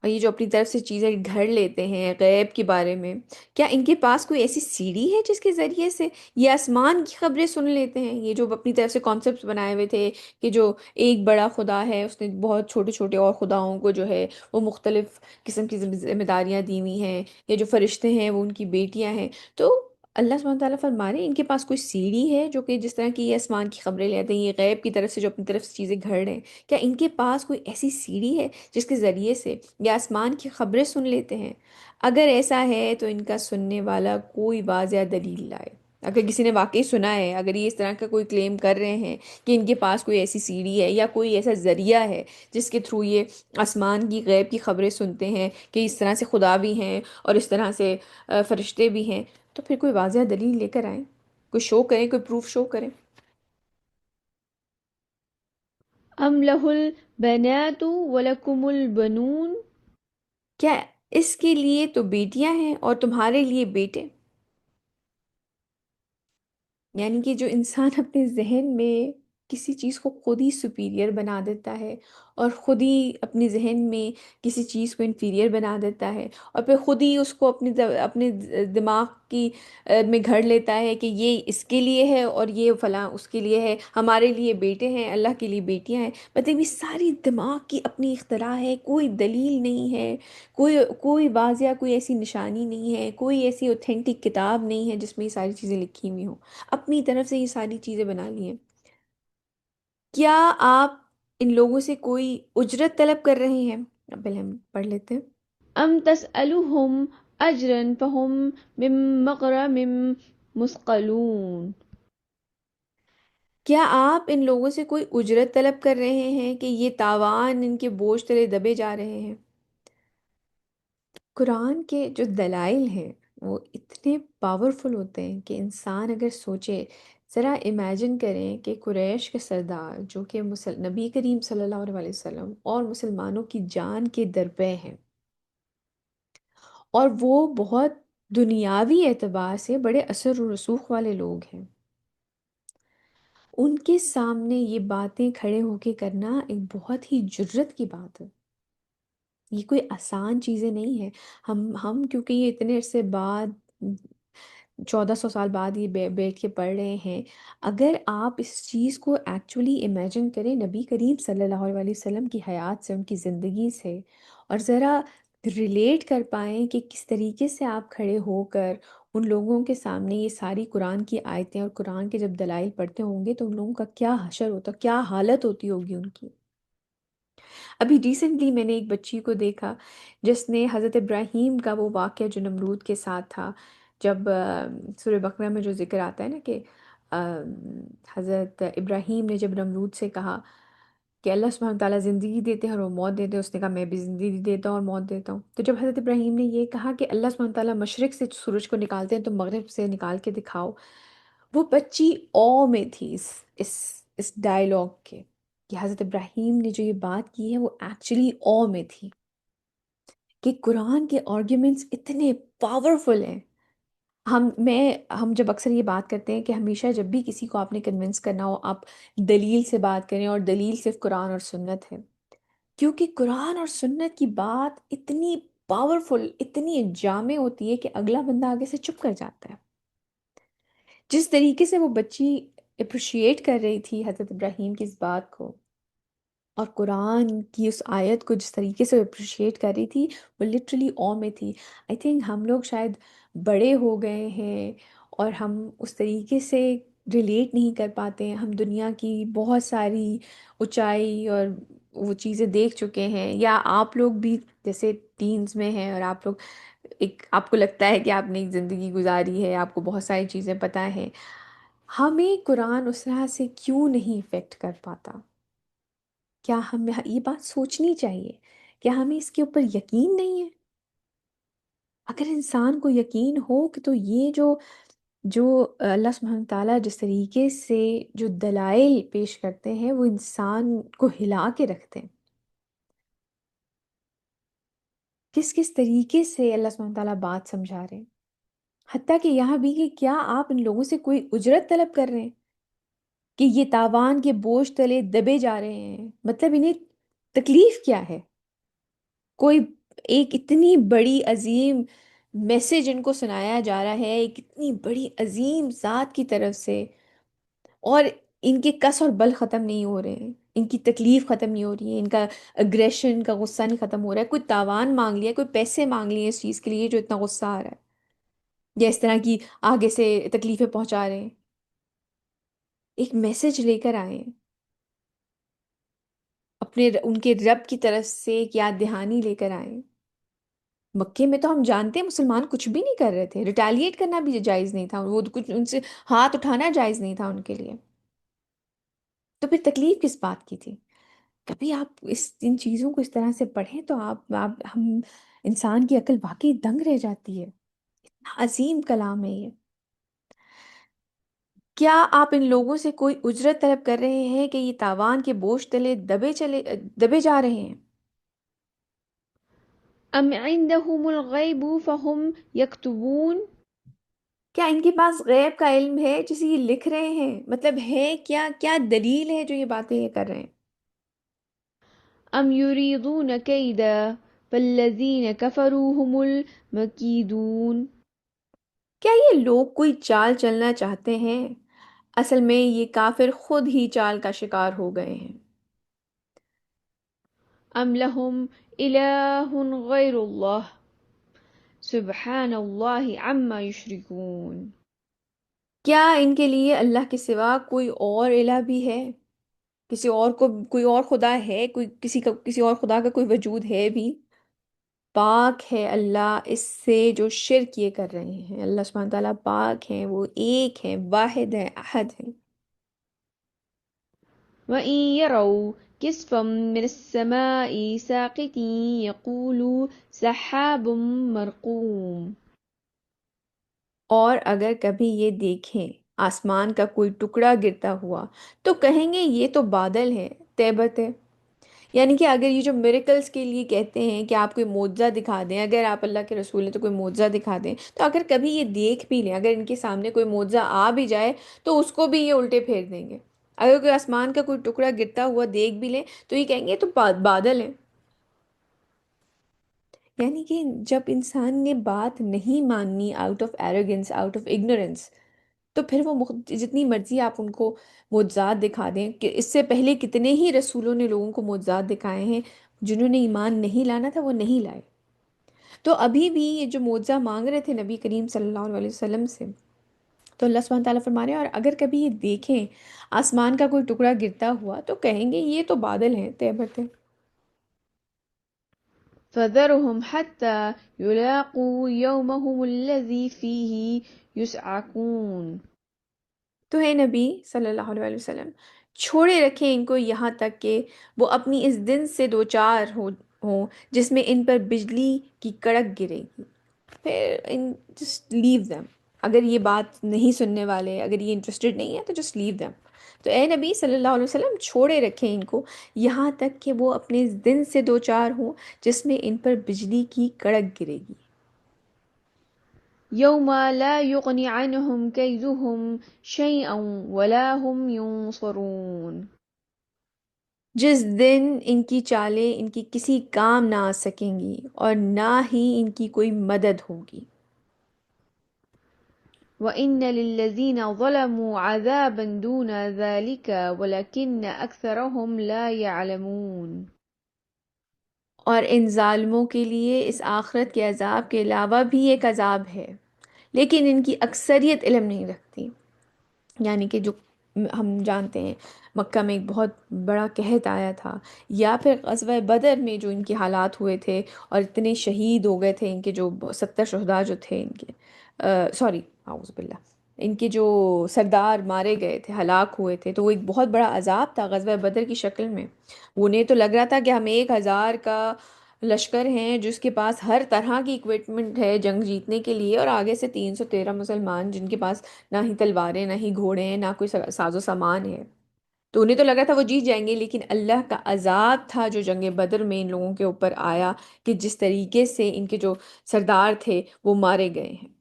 اور یہ جو اپنی طرف سے چیزیں گھڑ لیتے ہیں غیب کے بارے میں، کیا ان کے پاس کوئی ایسی سیڑھی ہے جس کے ذریعے سے یہ آسمان کی خبریں سن لیتے ہیں؟ یہ جو اپنی طرف سے کانسیپٹس بنائے ہوئے تھے کہ جو ایک بڑا خدا ہے، اس نے بہت چھوٹے چھوٹے اور خداؤں کو جو ہے وہ مختلف قسم کی ذمہ داریاں دی ہوئی ہیں، یا جو فرشتے ہیں وہ ان کی بیٹیاں ہیں، تو اللہ سبحانہ تعالیٰ فرما رہے ہیں ان کے پاس کوئی سیڑھی ہے جو کہ جس طرح کی یہ آسمان کی خبریں لیتے ہیں، یہ غیب کی طرف سے جو اپنی طرف سے چیزیں گھڑ رہے ہیں، کیا ان کے پاس کوئی ایسی سیڑھی ہے جس کے ذریعے سے یہ آسمان کی خبریں سن لیتے ہیں؟ اگر ایسا ہے تو ان کا سننے والا کوئی واضح دلیل لائے۔ اگر کسی نے واقعی سنا ہے، اگر یہ اس طرح کا کوئی کلیم کر رہے ہیں کہ ان کے پاس کوئی ایسی سیڑھی ہے یا کوئی ایسا ذریعہ ہے جس کے تھرو یہ آسمان کی غیب کی خبریں سنتے ہیں کہ اس طرح سے خدا بھی ہیں اور اس طرح سے فرشتے بھی ہیں، تو پھر کوئی واضح دلیل لے کر آئیں، کوئی شو کریں، کوئی پروف شو کریں۔
أَمْ لَهُ الْبَنَاتُ وَلَكُمُ الْبَنُونَ.
کیا اس کے لیے تو بیٹیاں ہیں اور تمہارے لیے بیٹے؟ یعنی کہ جو انسان اپنے ذہن میں کسی چیز کو خود ہی سپیریئر بنا دیتا ہے، اور خود ہی اپنے ذہن میں کسی چیز کو انفیریئر بنا دیتا ہے، اور پھر خود ہی اس کو اپنے دماغ کی میں گھڑ لیتا ہے کہ یہ اس کے لیے ہے اور یہ فلاں اس کے لیے ہے، ہمارے لیے بیٹے ہیں، اللہ کے لیے بیٹیاں ہیں۔ مطلب یہ ساری دماغ کی اپنی اختراع ہے، کوئی دلیل نہیں ہے، کوئی واضح کوئی ایسی نشانی نہیں ہے، کوئی ایسی اوتھینٹک کتاب نہیں ہے جس میں یہ ساری چیزیں لکھی ہوئی ہوں، اپنی طرف سے یہ ساری چیزیں بنا لی ہیں۔ کیا آپ ان لوگوں سے کوئی اجرت طلب کر رہے ہیں؟ اب پہلے ہم پڑھ لیتے ہیں۔
أَمْ تَسْأَلُهُمْ أَجْرًا فَهُمْ مِنْ مَغْرَمٍ مُثْقَلُونَ.
کیا آپ ان لوگوں سے کوئی اجرت طلب کر رہے ہیں کہ یہ تاوان ان کے بوجھ تلے دبے جا رہے ہیں؟ قرآن کے جو دلائل ہیں وہ اتنے پاورفل ہوتے ہیں کہ انسان اگر سوچے، ذرا امیجن کریں کہ قریش کے سردار جو کہ نبی کریم صلی اللہ علیہ وسلم اور مسلمانوں کی جان کے درپے ہیں، اور وہ بہت دنیاوی اعتبار سے بڑے اثر و رسوخ والے لوگ ہیں، ان کے سامنے یہ باتیں کھڑے ہو کے کرنا ایک بہت ہی جرت کی بات ہے۔ یہ کوئی آسان چیزیں نہیں ہیں۔ ہم کیونکہ یہ اتنے عرصے بعد، 1400 سال بعد یہ بیٹھ کے پڑھ رہے ہیں، اگر آپ اس چیز کو ایکچولی امیجن کریں نبی کریم صلی اللہ علیہ وسلم کی حیات سے، ان کی زندگی سے، اور ذرا ریلیٹ کر پائیں کہ کس طریقے سے آپ کھڑے ہو کر ان لوگوں کے سامنے یہ ساری قرآن کی آیتیں اور قرآن کے جب دلائل پڑھتے ہوں گے تو ان لوگوں کا کیا حشر ہوتا، کیا حالت ہوتی ہوگی ان کی۔ ابھی ریسنٹلی میں نے ایک بچی کو دیکھا جس نے حضرت ابراہیم کا وہ واقعہ جو نمرود کے ساتھ تھا، جب سورہ بقرہ میں جو ذکر آتا ہے نا کہ آ، حضرت ابراہیم نے جب نمرود سے کہا کہ اللہ سبحانہ تعالیٰ زندگی دیتے ہیں اور وہ موت دیتے ہیں، اس نے کہا میں بھی زندگی دیتا ہوں اور موت دیتا ہوں۔ تو جب حضرت ابراہیم نے یہ کہا کہ اللہ سبحانہ تعالیٰ مشرق سے سورج کو نکالتے ہیں تو مغرب سے نکال کے دکھاؤ، وہ بچی او میں تھی اس اس ڈائلاگ کے، کہ حضرت ابراہیم نے جو یہ بات کی ہے وہ ایکچولی او میں تھی، کہ قرآن کے آرگیومنٹس اتنے پاورفل ہیں۔ ہم جب اکثر یہ بات کرتے ہیں کہ ہمیشہ جب بھی کسی کو آپ نے کنونس کرنا ہو، آپ دلیل سے بات کریں، اور دلیل صرف قرآن اور سنت ہے، کیونکہ قرآن اور سنت کی بات اتنی پاورفل، اتنی جامع ہوتی ہے کہ اگلا بندہ آگے سے چپ کر جاتا ہے۔ جس طریقے سے وہ بچی اپریشیٹ کر رہی تھی حضرت ابراہیم کی اس بات کو، اور قرآن کی اس آیت کو جس طریقے سے اپریشیٹ کر رہی تھی، وہ لٹرلی او میں تھی۔ آئی تھنک ہم لوگ شاید بڑے ہو گئے ہیں اور ہم اس طریقے سے ریلیٹ نہیں کر پاتے ہیں۔ ہم دنیا کی بہت ساری اونچائی اور وہ چیزیں دیکھ چکے ہیں، یا آپ لوگ بھی جیسے ٹینز میں ہیں اور آپ لوگ آپ کو لگتا ہے کہ آپ نے ایک زندگی گزاری ہے، آپ کو بہت ساری چیزیں پتہ ہیں۔ ہمیں قرآن اس طرح سے کیوں نہیں افیکٹ کر پاتا؟ کیا ہمیں یہ بات سوچنی چاہیے؟ کیا ہمیں اس کے اوپر یقین نہیں ہے؟ اگر انسان کو یقین ہو کہ تو یہ جو جو اللہ سبحانہ تعالیٰ جس طریقے سے جو دلائل پیش کرتے ہیں وہ انسان کو ہلا کے رکھتے ہیں، کس کس طریقے سے اللہ سبحانہ تعالیٰ بات سمجھا رہے ہیں، حتیٰ کہ یہاں بھی کہ کیا آپ ان لوگوں سے کوئی اجرت طلب کر رہے ہیں کہ یہ تاوان کے بوجھ تلے دبے جا رہے ہیں؟ مطلب انہیں تکلیف کیا ہے؟ کوئی ایک اتنی بڑی عظیم میسج ان کو سنایا جا رہا ہے ایک اتنی بڑی عظیم ذات کی طرف سے، اور ان کے کس اور بل ختم نہیں ہو رہے ہیں، ان کی تکلیف ختم نہیں ہو رہی ہے، ان کا اگریشن کا غصہ نہیں ختم ہو رہا ہے، کوئی تاوان مانگ لیا، کوئی پیسے مانگ لیے اس چیز کے لیے جو اتنا غصہ آ رہا ہے، یا اس طرح کی آگے سے تکلیفیں پہنچا رہے ہیں۔ ایک میسج لے کر آئے ہیں، اپنے ان کے رب کی طرف سے ایک یاد دہانی لے کر آئے ہیں۔ مکے میں تو ہم جانتے ہیں مسلمان کچھ بھی نہیں کر رہے تھے، ریٹیلیٹ کرنا بھی جائز نہیں تھا، وہ کچھ ان سے ہاتھ اٹھانا جائز نہیں تھا ان کے لیے، تو پھر تکلیف کس بات کی تھی؟ کبھی آپ ان چیزوں کو اس طرح سے پڑھیں تو ہم انسان کی عقل واقعی دنگ رہ جاتی ہے۔ اتنا عظیم کلام ہے یہ۔ کیا آپ ان لوگوں سے کوئی اجرت طلب کر رہے ہیں کہ یہ تاوان کے بوجھ تلے دبے جا رہے ہیں؟
أم عندهم الغيب فهم يكتبون.
کیا ان کے پاس غیب کا علم ہے جسے یہ لکھ رہے ہیں؟ مطلب ہے کیا، کیا دلیل ہے جو یہ باتیں یہ کر رہے ہیں؟
أم يريدون كيدا فالذين كفروا هم المكيدون.
کیا یہ لوگ کوئی چال چلنا چاہتے ہیں؟ اصل میں یہ کافر خود ہی چال کا شکار ہو گئے ہیں۔
أم لهم إله غير الله سبحان الله عما يشركون.
کیا ان کے لیے اللہ کے سوا کوئی اور الہ بھی ہے؟ کسی اور کو کوئی اور خدا ہے؟ کوئی کسی اور خدا کا کوئی وجود ہے بھی؟ پاک ہے اللہ اس سے جو شرک یہ کر رہے ہیں۔ اللہ سبحانہ تعالیٰ پاک ہیں، وہ ایک ہیں، واحد ہیں، احد ہیں۔
وإن يروا كسفا من السماء ساقط يقولوا سحاب مرقوم.
اور اگر کبھی یہ دیکھیں آسمان کا کوئی ٹکڑا گرتا ہوا تو کہیں گے یہ تو بادل ہے، طے بتے۔ یعنی کہ اگر یہ جو میریکلز کے لیے کہتے ہیں کہ آپ کوئی معجزہ دکھا دیں، اگر آپ اللہ کے رسول ہیں تو کوئی معجزہ دکھا دیں، تو اگر کبھی یہ دیکھ بھی لیں، اگر ان کے سامنے کوئی معجزہ آ بھی جائے تو اس کو بھی یہ الٹے پھیر دیں گے۔ اگر کوئی آسمان کا کوئی ٹکڑا گرتا ہوا دیکھ بھی لیں تو یہ کہیں گے یہ تو بادل ہیں۔ یعنی کہ جب انسان نے بات نہیں ماننی out of arrogance, out of ignorance, تو پھر وہ جتنی مرضی آپ ان کو معجزات دکھا دیں، کہ اس سے پہلے کتنے ہی رسولوں نے لوگوں کو معجزات دکھائے ہیں، جنہوں نے ایمان نہیں لانا تھا وہ نہیں لائے۔ تو ابھی بھی یہ جو معجزہ مانگ رہے تھے نبی کریم صلی اللہ علیہ وسلم سے، تو اللہ سبحانہ تعالیٰ فرما رہے ہیں اور اگر کبھی یہ دیکھیں آسمان کا کوئی ٹکڑا گرتا ہوا تو کہیں گے یہ تو بادل ہیں، طے بتے۔
فذرهم حتى يلاقوا يومهم الذي فيه يسعقون.
تو ہے نبی صلی اللہ علیہ وسلم، چھوڑے رکھیں ان کو یہاں تک کہ وہ اپنی اس دن سے دوچار ہوں جس میں ان پر بجلی کی کڑک گرے گی۔ پھر جسٹ لیو دیم، اگر یہ بات نہیں سننے والے، اگر یہ انٹرسٹڈ نہیں ہے تو جسٹ لیو دیم۔ تو اے نبی صلی اللہ علیہ وسلم چھوڑے رکھیں ان کو یہاں تک کہ وہ اپنے اس دن سے دوچار ہوں جس میں ان پر بجلی کی کڑک گرے گی۔
يوم لا يغني عنهم كيدهم شيئا ولا هم ينصرون.
جس دن ان کی چالیں ان کی کسی کام نہ آ سکیں گی اور نہ ہی ان کی کوئی مدد ہوگی۔
وإن للذين ظلموا عذابا دون ذلك ولكن أكثرهم لا يعلمون.
اور ان ظالموں کے لیے اس آخرت کے عذاب کے علاوہ بھی ایک عذاب ہے، لیکن ان کی اکثریت علم نہیں رکھتی۔ یعنی کہ جو ہم جانتے ہیں مکہ میں ایک بہت بڑا قحط آیا تھا، یا پھر غزوہ بدر میں جو ان کے حالات ہوئے تھے اور اتنے شہید ہو گئے تھے، ان کے جو 70 شہداء جو تھے ان کے، سوری اعوذ باللہ، ان کے جو سردار مارے گئے تھے، ہلاک ہوئے تھے، تو وہ ایک بہت بڑا عذاب تھا غزوہ بدر کی شکل میں۔ انہیں تو لگ رہا تھا کہ ہم 1,000 کا لشکر ہیں جس کے پاس ہر طرح کی اکوپمنٹ ہے جنگ جیتنے کے لیے، اور آگے سے 313 مسلمان جن کے پاس نہ ہی تلواریں، نہ ہی گھوڑے ہیں، نہ کوئی ساز و سامان ہے۔ تو انہیں تو لگا تھا وہ جیت جائیں گے، لیکن اللہ کا عذاب تھا جو جنگ بدر میں ان لوگوں کے اوپر آیا، کہ جس طریقے سے ان کے جو سردار تھے وہ مارے گئے ہیں۔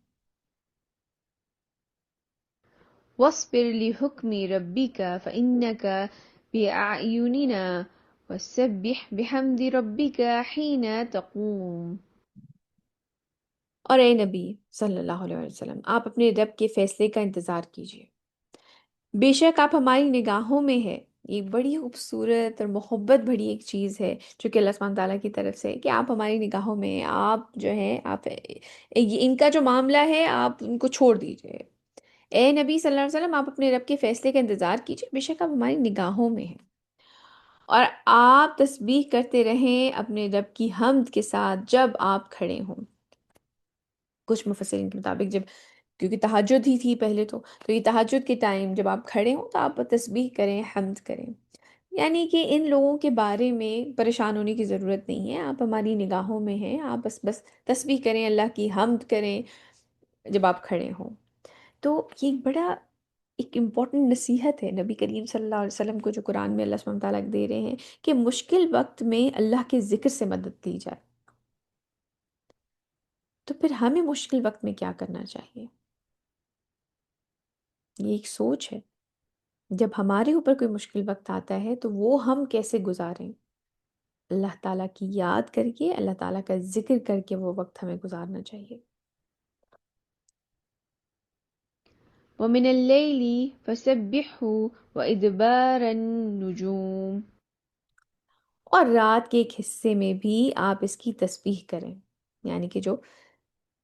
واصبر لحكم ربك فإنك بأعيننا وسبح بحمد ربك حين تقوم.
اور اے نبی صلی اللہ علیہ وسلم، آپ اپنے رب کے فیصلے کا انتظار کیجیے، بے شک آپ ہماری نگاہوں میں ہے۔ یہ بڑی خوبصورت اور محبت بھری ایک چیز ہے جو کہ اللہ سبحانہ تعالیٰ کی طرف سے ہے کہ آپ ہماری نگاہوں میں ہیں، آپ جو ہیں، آپ ان کا جو معاملہ ہے آپ ان کو چھوڑ دیجئے۔ اے نبی صلی اللہ علیہ وسلم، آپ اپنے رب کے فیصلے کا انتظار کیجیے، بے شک آپ ہماری نگاہوں میں ہیں، اور آپ تسبیح کرتے رہیں اپنے رب کی حمد کے ساتھ جب آپ کھڑے ہوں۔ کچھ مفسرین کے مطابق جب، کیونکہ تہجد ہی تھی پہلے تو یہ تہجد کے ٹائم جب آپ کھڑے ہوں تو آپ تسبیح کریں، حمد کریں۔ یعنی کہ ان لوگوں کے بارے میں پریشان ہونے کی ضرورت نہیں ہے، آپ ہماری نگاہوں میں ہیں، آپ بس تسبیح کریں، اللہ کی حمد کریں جب آپ کھڑے ہوں۔ تو یہ ایک بڑا ایک امپورٹنٹ نصیحت ہے نبی کریم صلی اللہ علیہ وسلم کو جو قرآن میں اللہ سبحانہ تعالیٰ دے رہے ہیں، کہ مشکل وقت میں اللہ کے ذکر سے مدد لی جائے۔ تو پھر ہمیں مشکل وقت میں کیا کرنا چاہیے؟ یہ ایک سوچ ہے، جب ہمارے اوپر کوئی مشکل وقت آتا ہے تو وہ ہم کیسے گزاریں؟ اللہ تعالیٰ کی یاد کر کے، اللہ تعالیٰ کا ذکر کر کے وہ وقت ہمیں گزارنا چاہیے۔
ومن الليل فسبحه وإدبار النجوم.
اور رات کے ایک حصے میں بھی آپ اس کی تسبیح کریں، یعنی کہ جو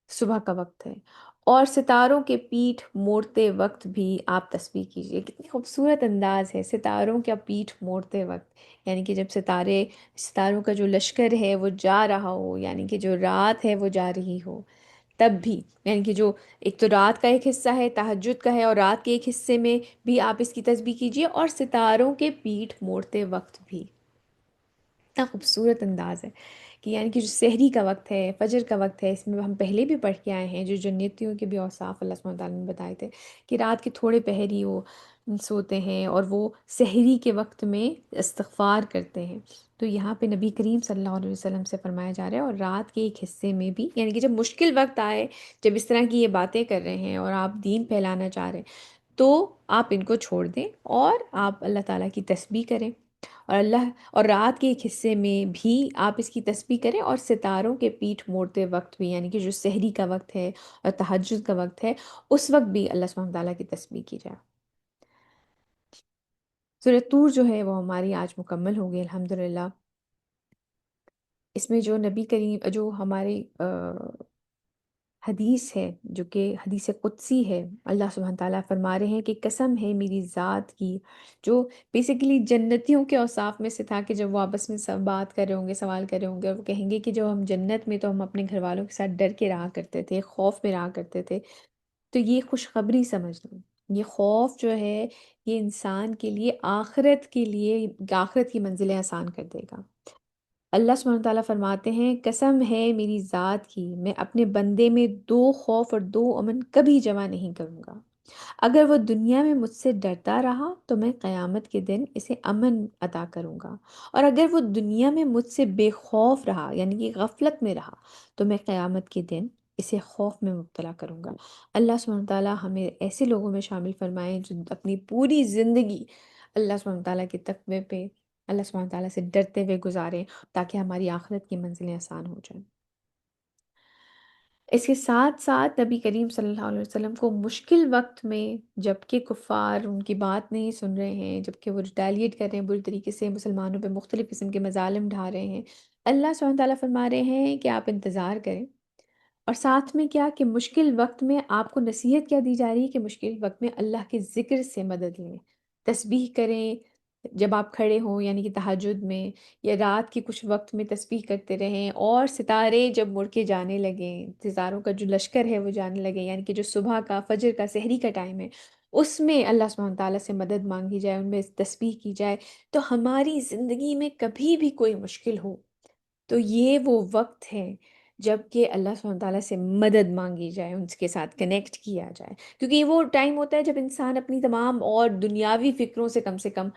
صبح کا وقت ہے، اور ستاروں کے پیٹھ موڑتے وقت بھی آپ تسبیح کیجیے۔ کتنی خوبصورت انداز ہے، ستاروں کا پیٹھ موڑتے وقت، یعنی کہ جب ستاروں کا جو لشکر ہے وہ جا رہا ہو، یعنی کہ جو رات ہے وہ جا رہی ہو، تب بھی یعنی کہ جو ایک تو رات کا ایک حصہ ہے تہجد کا ہے، اور رات کے ایک حصے میں بھی آپ اس کی تسبیح کیجئے، اور ستاروں کے پیٹھ موڑتے وقت بھی۔ اتنا خوبصورت انداز ہے کہ یعنی کہ جو سحری کا وقت ہے، فجر کا وقت ہے، اس میں ہم پہلے بھی پڑھ کے آئے ہیں جو جنتیوں کے بھی اوصاف اللہ سبحانہ تعالیٰ نے بتائے تھے کہ رات کے تھوڑے پہر ہی وہ سوتے ہیں اور وہ سحری کے وقت میں استغفار کرتے ہیں۔ تو یہاں پہ نبی کریم صلی اللہ علیہ وسلم سے فرمایا جا رہا ہے، اور رات کے ایک حصے میں بھی یعنی کہ جب مشکل وقت آئے، جب اس طرح کی یہ باتیں کر رہے ہیں اور آپ دین پھیلانا چاہ رہے ہیں، تو آپ ان کو چھوڑ دیں اور آپ اللہ تعالیٰ کی تسبیح کریں، اور رات کے ایک حصے میں بھی آپ اس کی تسبیح کریں، اور ستاروں کے پیٹھ موڑتے وقت بھی یعنی کہ جو سحری کا وقت ہے اور تہجد کا وقت ہے، اس وقت بھی اللہ سبحانہ تعالیٰ کی تسبیح کی جائے۔ سورہ طور جو ہے وہ ہماری آج مکمل ہو گئی الحمدللہ۔ اس میں جو نبی کریم جو ہماری حدیث ہے، جو کہ حدیث قدسی ہے، اللہ سبحانہ تعالیٰ فرما رہے ہیں کہ قسم ہے میری ذات کی، جو بیسیکلی جنتیوں کے اوصاف میں سے تھا کہ جب وہ آپس میں سب بات کر رہے ہوں گے، سوال کر رہے ہوں گے، اور وہ کہیں گے کہ جب ہم جنت میں تو ہم اپنے گھر والوں کے ساتھ ڈر کے رہا کرتے تھے، خوف میں رہا کرتے تھے، تو یہ خوشخبری سمجھ لوں، یہ خوف جو ہے یہ انسان کے لیے آخرت کے لیے آخرت کی منزلیں آسان کر دے گا۔ اللہ سبحانہ تعالیٰ فرماتے ہیں قسم ہے میری ذات کی، میں اپنے بندے میں دو خوف اور دو امن کبھی جمع نہیں کروں گا۔ اگر وہ دنیا میں مجھ سے ڈرتا رہا تو میں قیامت کے دن اسے امن عطا کروں گا، اور اگر وہ دنیا میں مجھ سے بے خوف رہا یعنی کہ غفلت میں رہا تو میں قیامت کے دن اسے خوف میں مبتلا کروں گا۔ اللہ سبحانہ تعالیٰ ہمیں ایسے لوگوں میں شامل فرمائے جو اپنی پوری زندگی اللہ سبحانہ تعالیٰ کے تقوی پہ، اللہ سبحانہ تعالیٰ سے ڈرتے ہوئے گزاریں، تاکہ ہماری آخرت کی منزلیں آسان ہو جائیں۔ اس کے ساتھ ساتھ نبی کریم صلی اللہ علیہ وسلم کو مشکل وقت میں، جب کہ کفار ان کی بات نہیں سن رہے ہیں، جب کہ وہ ریٹیلیٹ کر رہے ہیں بری طریقے سے، مسلمانوں پہ مختلف قسم کے مظالم ڈھا رہے ہیں، اللہ سبحانہ تعالیٰ فرما رہے ہیں کہ آپ انتظار کریں، اور ساتھ میں کیا کہ مشکل وقت میں آپ کو نصیحت کیا دی جا رہی ہے کہ مشکل وقت میں اللہ کے ذکر سے مدد لیں، تسبیح کریں، جب آپ کھڑے ہوں یعنی کہ تہجد میں یا رات کے کچھ وقت میں تسبیح کرتے رہیں، اور ستارے جب مڑ کے جانے لگیں، ستاروں کا جو لشکر ہے وہ جانے لگے یعنی کہ جو صبح کا فجر کا سحری کا ٹائم ہے، اس میں اللہ سبحانہ تعالیٰ سے مدد مانگی جائے، ان میں تسبیح کی جائے، تو ہماری زندگی میں کبھی بھی کوئی مشکل ہو تو یہ وہ وقت ہے جب کہ اللہ سبحانہ تعالیٰ سے مدد مانگی جائے، ان کے ساتھ کنیکٹ کیا جائے، کیونکہ یہ وہ ٹائم ہوتا ہے جب انسان اپنی تمام اور دنیاوی فکروں سے کم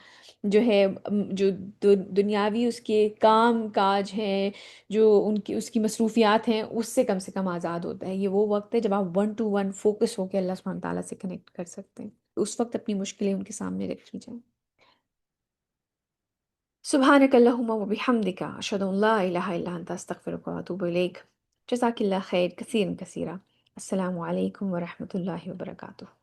جو ہے جو دنیاوی اس کے کام کاج ہیں، جو ان کی اس کی مصروفیات ہیں، اس سے کم آزاد ہوتا ہے۔ یہ وہ وقت ہے جب آپ ون ٹو ون فوکس ہو کے اللہ سبحانہ تعالیٰ سے کنیکٹ کر سکتے ہیں، تو اس وقت اپنی مشکلیں ان کے سامنے رکھی جائیں۔ سبحانك اللهم وبحمدك أشهد أن لا إله إلا أنت أستغفرك وأتوب إليك۔ جزاك الله خير كثيرا كثيرا۔ السلام عليكم ورحمة الله وبركاته۔